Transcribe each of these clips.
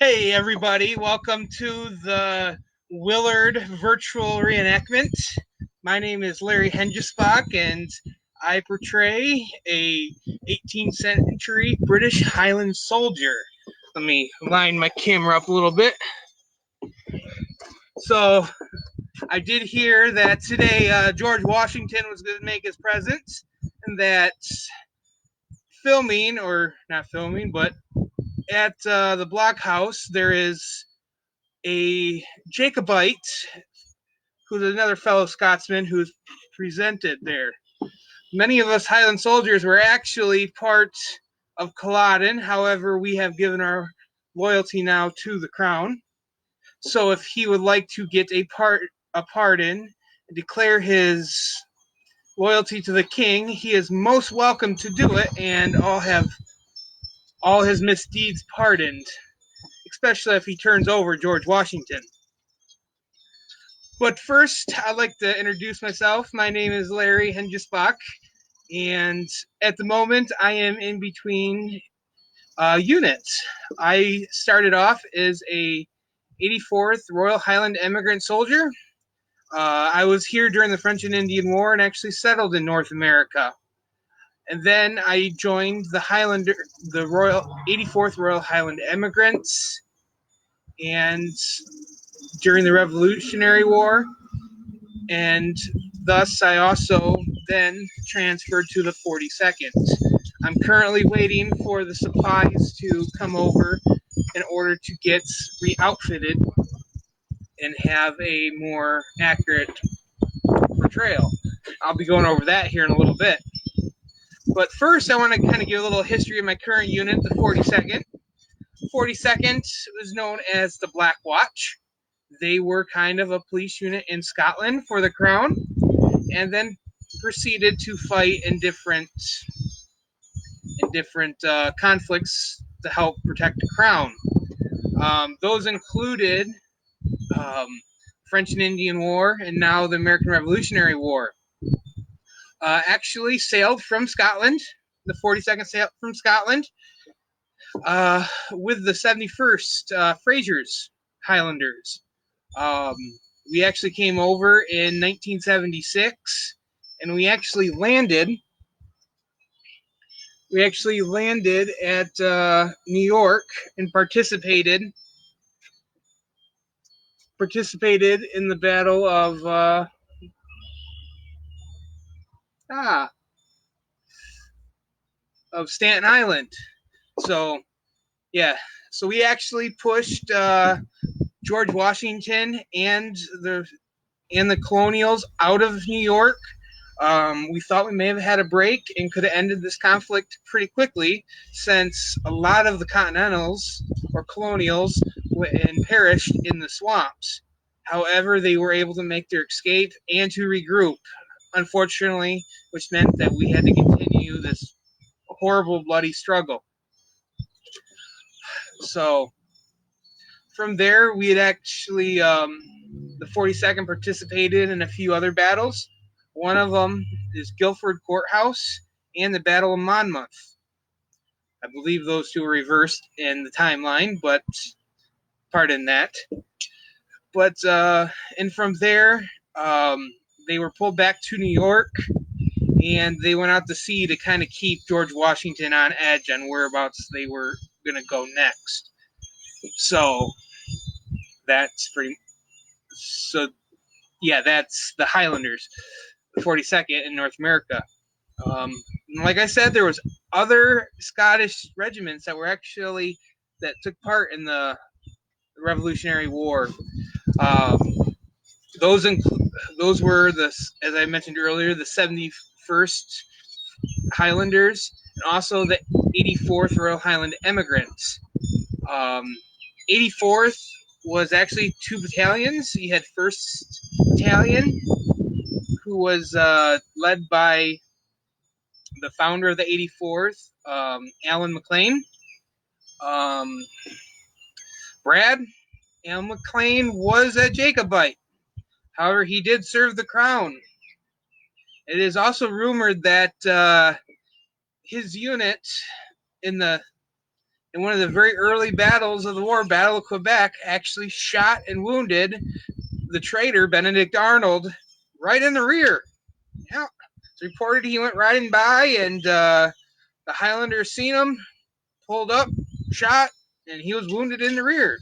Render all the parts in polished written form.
Hey everybody, welcome to the Willard virtual reenactment. My name is Larry Hengespach and I portray a 18th century British Highland soldier. Let me line my camera up a little bit. So I did hear that today George Washington was going to make his presence and that filming, or not filming, but at the blockhouse there is a Jacobite who's another fellow Scotsman who's presented there. Many of us Highland soldiers were actually part of Culloden. However, we have given our loyalty now to the crown. So if he would like to get a pardon and declare his loyalty to the king, he is most welcome to do it, and I'll have all his misdeeds pardoned, especially if he turns over George Washington. But first, I'd like to introduce myself. My name is Larry Hengespach, and at the moment, I am in between units. I started off as a 84th Royal Highland Emigrant Soldier. I was here during the French and Indian War and actually settled in North America. And then I joined the Royal 84th Royal Highland Emigrants, and during the Revolutionary War. And thus I also then transferred to the 42nd. I'm currently waiting for the supplies to come over in order to get re-outfitted and have a more accurate portrayal. I'll be going over that here in a little bit. But first, I want to kind of give a little history of my current unit, the 42nd. 42nd was known as the Black Watch. They were kind of a police unit in Scotland for the crown, and then proceeded to fight in different conflicts to help protect the crown. Those included French and Indian War, and now the American Revolutionary War. Actually sailed from Scotland. The 42nd sailed from Scotland with the 71st Fraser's Highlanders. We actually came over in 1976, and we actually landed at New York and participated in the Battle of Staten Island. So yeah, so we actually pushed George Washington and the colonials out of New York. We thought we may have had a break and could have ended this conflict pretty quickly, since a lot of the Continentals or colonials perished in the swamps. However, they were able to make their escape and to regroup, unfortunately, which meant that we had to continue this horrible, bloody struggle. So from there, we had actually, the 42nd participated in a few other battles. One of them is Guilford Courthouse and the Battle of Monmouth. I believe those two were reversed in the timeline, but pardon that. But and from there, they were pulled back to New York, and they went out to sea to kind of keep George Washington on edge on whereabouts they were going to go next. So that's pretty. So yeah, that's the Highlanders, the 42nd in North America. Like I said, there was other Scottish regiments that took part in the Revolutionary War. Those were as I mentioned earlier, the 71st Highlanders and also the 84th Royal Highland Emigrants. 84th was actually two battalions. You had 1st Battalion, who was led by the founder of the 84th, Alan McLean. Alan McLean was a Jacobite. However, he did serve the crown. It is also rumored that his unit in in one of the very early battles of the war, Battle of Quebec, actually shot and wounded the traitor Benedict Arnold right in the rear. Yeah, it's reported he went riding by, and the Highlanders seen him, pulled up, shot, and he was wounded in the rear.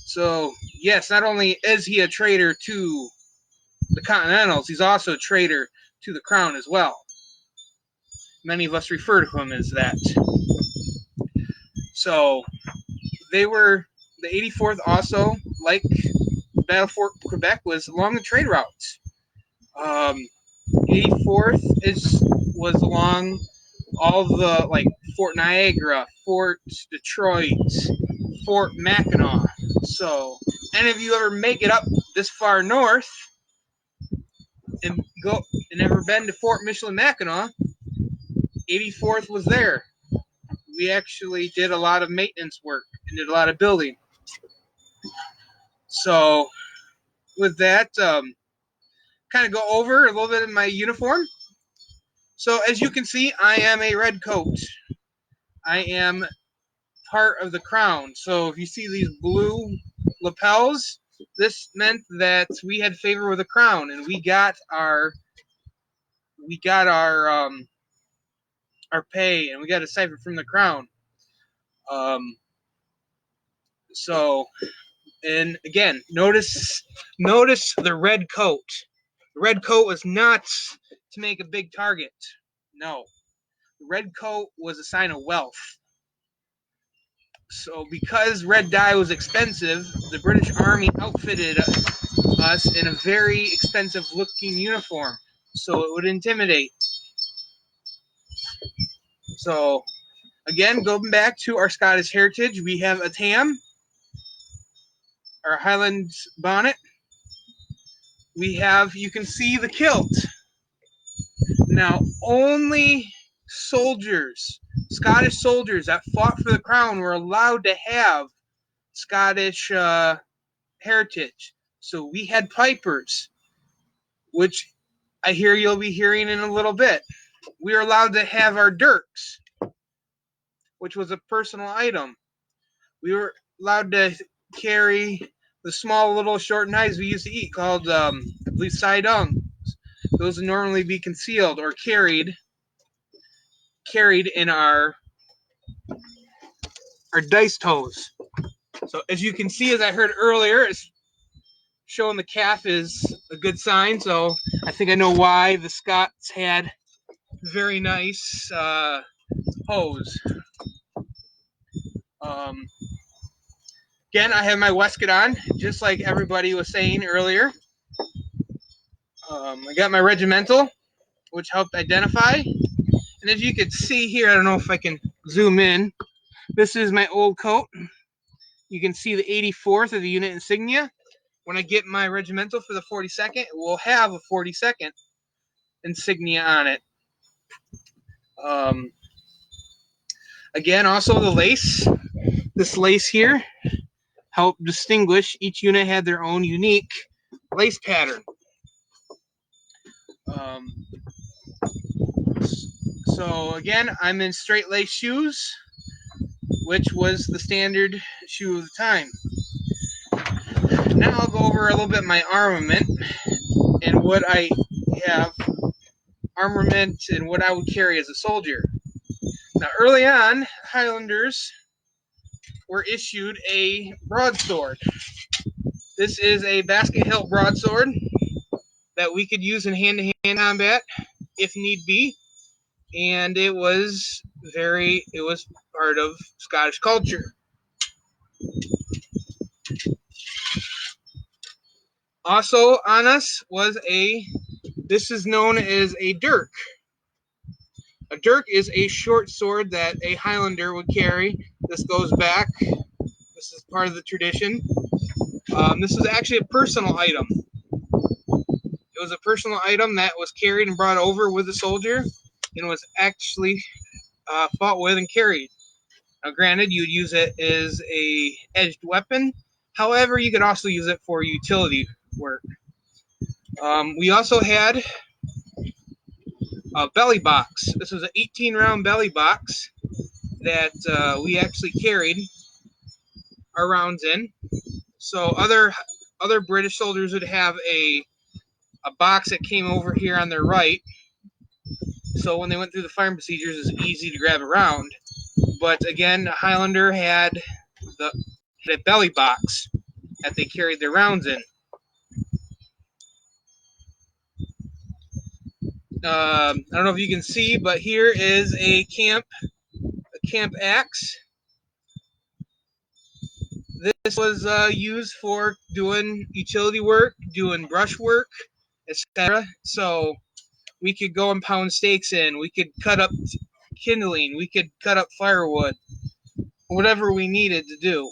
So, yes, not only is he a traitor to the Continentals, he's also a traitor to the Crown as well. Many of us refer to him as that. So, they were, the 84th also, like Battle Fort Quebec, was along the trade routes. 84th was along all the, like, Fort Niagara, Fort Detroit, Fort Mackinac. So, any of you ever make it up this far north and go and ever been to Fort Michilimackinac, 84th was there. We actually did a lot of maintenance work and did a lot of building. So, with that, kind of go over a little bit of my uniform. So, as you can see, I am a red coat. I am part of the Crown. So, if you see these blue lapels, this meant that we had favor with the Crown, and we got our pay, and we got a cipher from the Crown. So, and again, notice the red coat. The red coat was not to make a big target. No, the red coat was a sign of wealth. So, because red dye was expensive, the British Army outfitted us in a very expensive-looking uniform, so it would intimidate. So, again, going back to our Scottish heritage, we have a tam, our Highland bonnet. We have, you can see the kilt. Now, only soldiers, Scottish soldiers that fought for the Crown were allowed to have Scottish heritage. So we had pipers, which I hear you'll be hearing in a little bit. We were allowed to have our dirks, which was a personal item. We were allowed to carry the small little short knives we used to eat called, I believe, sidung. Those would normally be concealed or carried in our dice toes. So as you can see, as I heard earlier, it's showing the calf is a good sign. So I think I know why the Scots had very nice hose. Again, I have my waistcoat on, just like everybody was saying earlier. I got my regimental, which helped identify. And as you can see here, I don't know if I can zoom in. This is my old coat. You can see the 84th of the unit insignia. When I get my regimental for the 42nd, it will have a 42nd insignia on it. Again, also the lace. This lace here helped distinguish. Each unit had their own unique lace pattern. So again, I'm in straight lace shoes, which was the standard shoe of the time. Now I'll go over a little bit my armament and what I have, armament and what I would carry as a soldier. Now early on, Highlanders were issued a broadsword. This is a basket hilt broadsword that we could use in hand-to-hand combat if need be, and it was part of Scottish culture. Also on us was this is known as a dirk. A dirk is a short sword that a Highlander would carry. This goes back. This is part of the tradition. This is actually a personal item. It was a personal item that was carried and brought over with the soldier and was actually fought with and carried. Now, granted, you would use it as a edged weapon. However, you could also use it for utility work. We also had a belly box. This was an 18-round belly box that we actually carried our rounds in. So other British soldiers would have a box that came over here on their right. So when they went through the firing procedures, it's easy to grab a round. But again, Highlander had a belly box that they carried their rounds in. I don't know if you can see, but here is a camp axe. This was used for doing utility work, doing brush work, etc. So we could go and pound stakes in. We could cut up kindling. We could cut up firewood. Whatever we needed to do.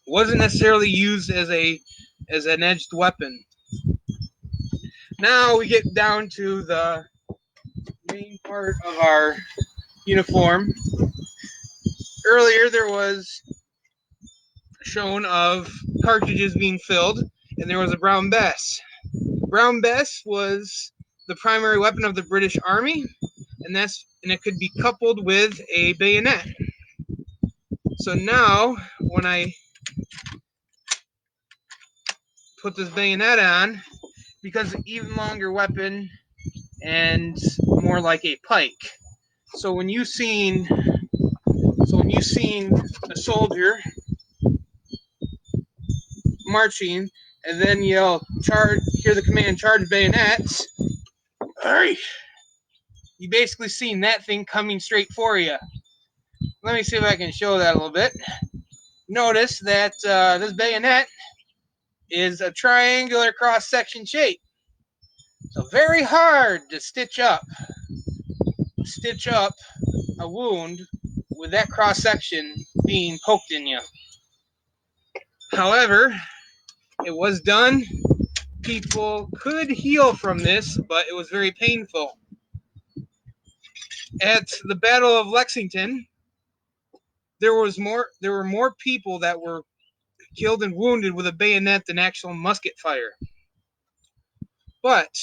Wasn't necessarily used as an edged weapon. Now we get down to the main part of our uniform. Earlier there was shown of cartridges being filled, and there was a brown bess. Brown bess was the primary weapon of the British Army, and it could be coupled with a bayonet. So now, when I put this bayonet on, because an even longer weapon and more like a pike. So when you seen a soldier marching, and then yell charge, hear the command charge bayonets. Alright, you basically seen that thing coming straight for you. Let me see if I can show that a little bit. Notice that this bayonet is a triangular cross-section shape. So very hard to stitch up a wound with that cross-section being poked in you. However, it was done. People could heal from this, but it was very painful. At the Battle of Lexington, there were more people that were killed and wounded with a bayonet than actual musket fire. But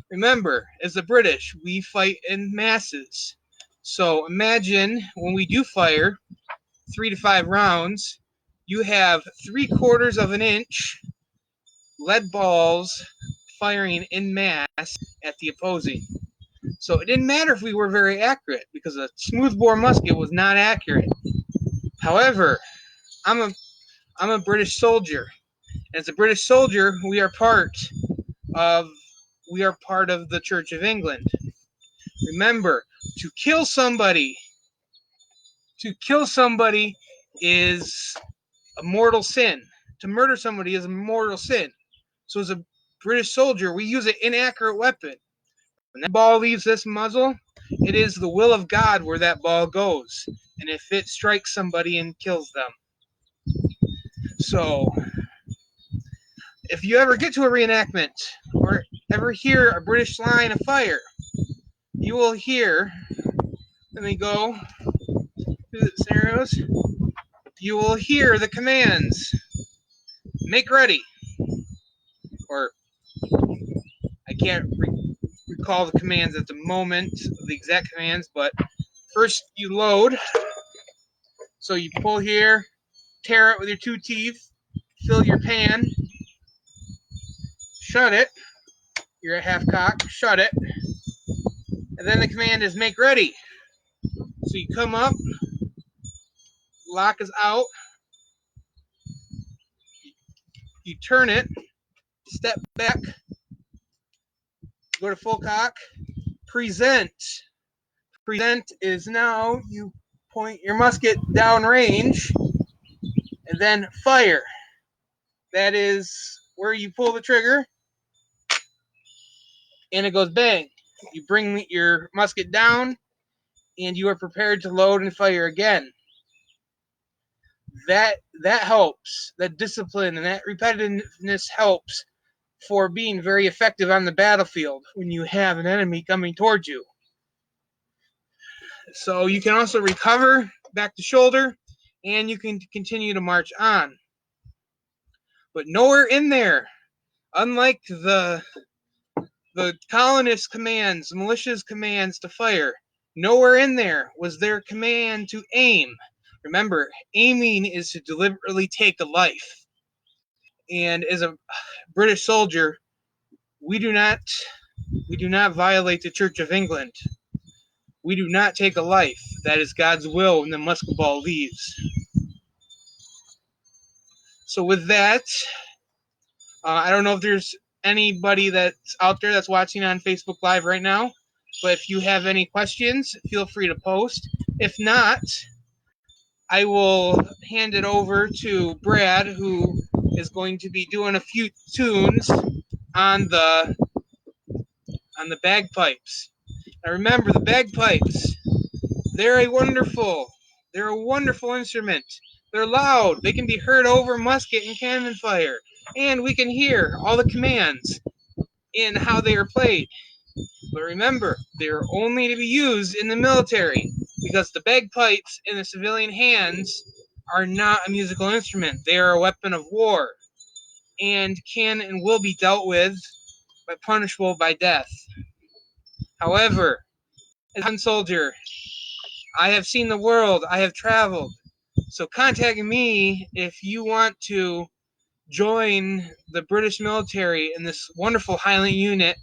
remember, as the British, we fight in masses. So imagine when we do fire 3 to 5 rounds, you have 3/4 of an inch lead balls firing in mass at the opposing. So it didn't matter if we were very accurate, because a smoothbore musket was not accurate. However, I'm a British soldier. As a British soldier, we are part of the Church of England. Remember, to kill somebody is a mortal sin. To murder somebody is a mortal sin. So as a British soldier, we use an inaccurate weapon. When that ball leaves this muzzle, it is the will of God where that ball goes. And if it strikes somebody and kills them. So, if you ever get to a reenactment or ever hear a British line of fire, you will hear, let me go through the scenarios, you will hear the commands, make ready, or I can't recall the commands at the moment, the exact commands, but first you load, so you pull here, tear it with your 2 teeth, fill your pan, shut it, you're at half cock, shut it, and then the command is make ready. So you come up, lock is out, you turn it, step back, go to full cock, present. Present is now you point your musket down range and then fire. That is where you pull the trigger and it goes bang. You bring your musket down and you are prepared to load and fire again. That helps. That discipline and that repetitiveness helps for being very effective on the battlefield when you have an enemy coming towards you. So you can also recover back to shoulder, and you can continue to march on. But nowhere in there, unlike the colonist commands, militia's commands to fire, Nowhere in there was there a command to aim. Remember, aiming is to deliberately take a life. And as a British soldier, we do not violate the Church of England. We do not take a life. That is God's will when the musket ball leaves. So with that, I don't know if there's anybody that's out there that's watching on Facebook Live right now, but if you have any questions, feel free to post. If not, I will hand it over to Brad, who is going to be doing a few tunes on the bagpipes. Now remember, the bagpipes, they're a wonderful instrument. They're loud. They can be heard over musket and cannon fire, and we can hear all the commands in how they are played. But remember, they are only to be used in the military, because the bagpipes in the civilian hands are not a musical instrument. They are a weapon of war, and can and will be dealt with by punishable by death. However, as a soldier, I have seen the world, I have traveled. So contact me if you want to join the British military in this wonderful Highland unit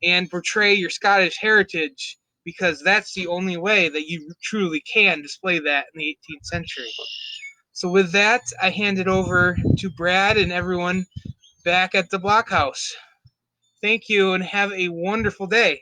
and portray your Scottish heritage, because that's the only way that you truly can display that in the 18th century. So with that, I hand it over to Brad and everyone back at the blockhouse. Thank you and have a wonderful day.